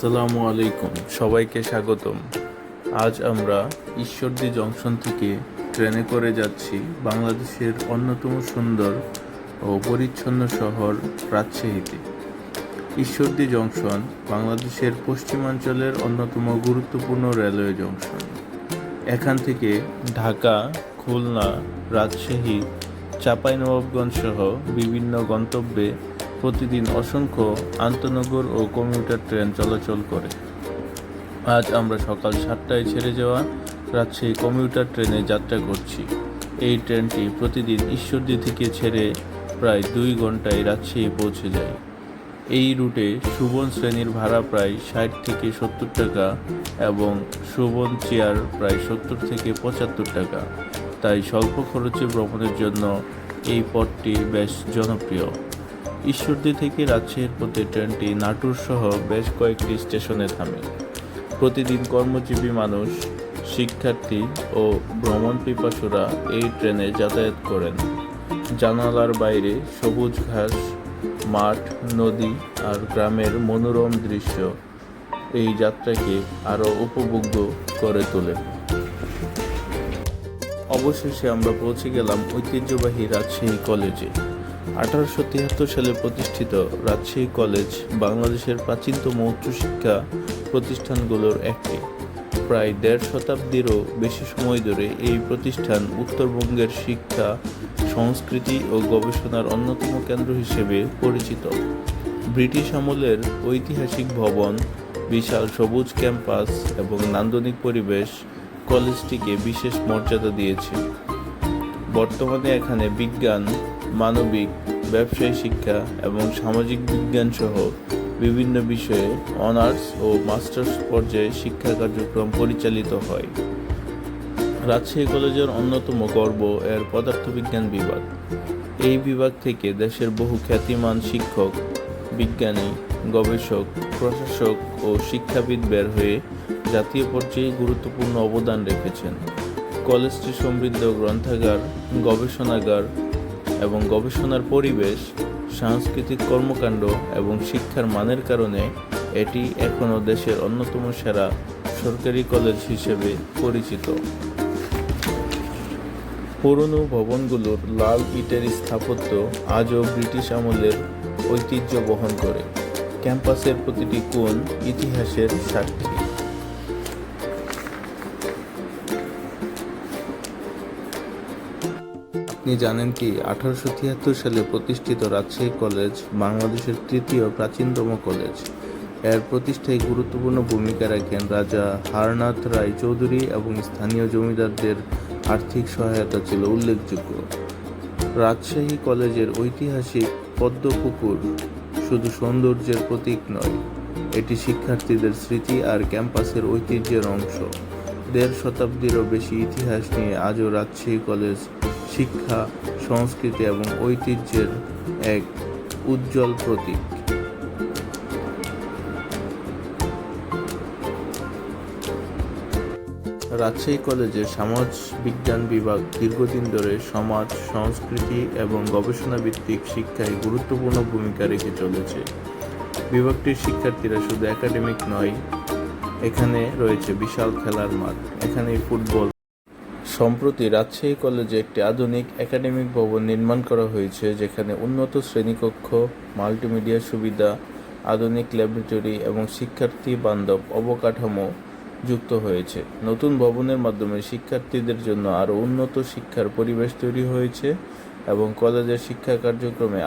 আসসালামু আলাইকুম, সবাইকে স্বাগতম। আজ আমরা ঈশ্বরদী জংশন থেকে ট্রেনে করে যাচ্ছি বাংলাদেশের অন্যতম সুন্দর ও পরিচ্ছন্ন শহর রাজশাহীতে। ঈশ্বরদী জংশন বাংলাদেশের পশ্চিমাঞ্চলের অন্যতম গুরুত্বপূর্ণ রেলওয়ে জংশন। এখান থেকে ঢাকা, খুলনা, রাজশাহী, চাঁপাইনবাবগঞ্জ সহ বিভিন্ন গন্তব্যে প্রতিদিন অসংখ্য আন্তনগর ও কমিউটার ট্রেন চলাচল করে। আজ আমরা সকাল 7টায় ছেড়ে যাওয়া রাজশাহী কমিউটার ট্রেনে যাত্রা করছি। এই ট্রেনটি প্রতিদিন ঈশ্বরদী থেকে ছেড়ে প্রায় 2 ঘন্টায় রাজশাহী পৌঁছে যায়। এই রুটে সুবন শ্রেণীর ভাড়া প্রায় 60 থেকে 70 টাকা এবং সুবন চেয়ার প্রায় 70 থেকে 75 টাকা। তাই স্বল্প খরচে ভ্রমণের জন্য এই পথটি বেশ জনপ্রিয়। ঈশ্বরদী থেকে রাজশাহীর পথে ট্রেনটি নাটোর সহ বেশ কয়েকটি স্টেশনে থামে। প্রতিদিন কর্মজীবী মানুষ, শিক্ষার্থী ও ভ্রমণ পিপাসুরা এই ট্রেনে যাতায়াত করেন। জানালার বাইরে সবুজ ঘাস, মাঠ, নদী আর গ্রামের মনোরম দৃশ্য এই যাত্রাকে আরও উপভোগ্য করে তোলে। অবশেষে আমরা পৌঁছে গেলাম ঐতিহ্যবাহী রাজশাহী কলেজে। 1873 সালে প্রতিষ্ঠিত রাজশাহী কলেজ বাংলাদেশের প্রাচীনতম উচ্চশিক্ষা প্রতিষ্ঠানগুলোর একটি। প্রায় 1.5 শতাব্দীরও বেশি সময় ধরে এই প্রতিষ্ঠান উত্তরবঙ্গের শিক্ষা, সংস্কৃতি ও গবেষণার অন্যতম কেন্দ্র হিসেবে পরিচিত। ব্রিটিশ আমলের ঐতিহাসিক ভবন, বিশাল সবুজ ক্যাম্পাস এবং নান্দনিক পরিবেশ কলেজটিকে বিশেষ মর্যাদা দিয়েছে। বর্তমানে এখানে বিজ্ঞান, মানবিক, ব্যবসায় শিক্ষা এবং সামাজিক বিজ্ঞান সহ বিভিন্ন বিষয়ে অনার্স ও মাস্টার্স পর্যায়ে শিক্ষা কার্যক্রম পরিচালিত হয়। রাজশাহী কলেজের অন্যতম গর্ব এর পদার্থবিজ্ঞান বিভাগ। এই বিভাগ থেকে দেশের বহু খ্যাতিমান শিক্ষক, বিজ্ঞানী, গবেষক, প্রশাসক ও শিক্ষাবিদ বের হয়ে জাতীয় পর্যায়ে গুরুত্বপূর্ণ অবদান রেখেছেন। কলেজটি সমৃদ্ধ গ্রন্থাগার, গবেষণাগার এবং গবেষণার পরিবেশ, সাংস্কৃতিক কর্মকাণ্ড এবং শিক্ষার মানের কারণে এটি এখনও দেশের অন্যতম সেরা সরকারি কলেজ হিসেবে পরিচিত। পুরনো ভবনগুলোর লাল ইটের স্থাপত্য আজও ব্রিটিশ আমলের ঐতিহ্য বহন করে। ক্যাম্পাসের প্রতিটি কোণ ইতিহাসের সাক্ষী। আপনি জানেন কি 1873 সালে প্রতিষ্ঠিত রাজশাহী কলেজ বাংলাদেশের 3য় প্রাচীনতম কলেজ। এর প্রতিষ্ঠায় গুরুত্বপূর্ণ ভূমিকা রাখেন রাজা হারনাথ রায় চৌধুরী এবং স্থানীয় জমিদারদের আর্থিক সহায়তা ছিল উল্লেখযোগ্য। রাজশাহী কলেজের ঐতিহাসিক পদ্মপুকুর শুধু সৌন্দর্যের প্রতীক নয়, এটি শিক্ষার্থীদের স্মৃতি আর ক্যাম্পাসের ঐতিহ্যের অংশ। 1.5 শতাব্দীরও বেশি ইতিহাস নিয়ে আজও রাজশাহী কলেজ শিক্ষা, সংস্কৃতি এবং ঐতিহ্যের এক উজ্জ্বল প্রতীক। রাজশাহী কলেজের সমাজ বিজ্ঞান বিভাগ দীর্ঘদিন ধরে সমাজ, সংস্কৃতি এবং গবেষণা ভিত্তিক শিক্ষায় গুরুত্বপূর্ণ ভূমিকা রেখে চলেছে। বিভাগটির শিক্ষার্থীরা শুধু একাডেমিক নয়, এখানে রয়েছে বিশাল খেলার মাঠ, এখানে ফুটবল। সম্প্রতি রাজশাহী কলেজে একটি আধুনিক একাডেমিক ভবন নির্মাণ করা হয়েছে, যেখানে উন্নত শ্রেণীকক্ষ, মাল্টিমিডিয়া সুবিধা, আধুনিক ল্যাবরেটরি এবং শিক্ষার্থী বান্ধব অবকাঠামো যুক্ত হয়েছে। নতুন ভবনের মাধ্যমে শিক্ষার্থীদের জন্য আরও উন্নত শিক্ষার পরিবেশ তৈরি হয়েছে এবং কলেজের শিক্ষা কার্যক্রমে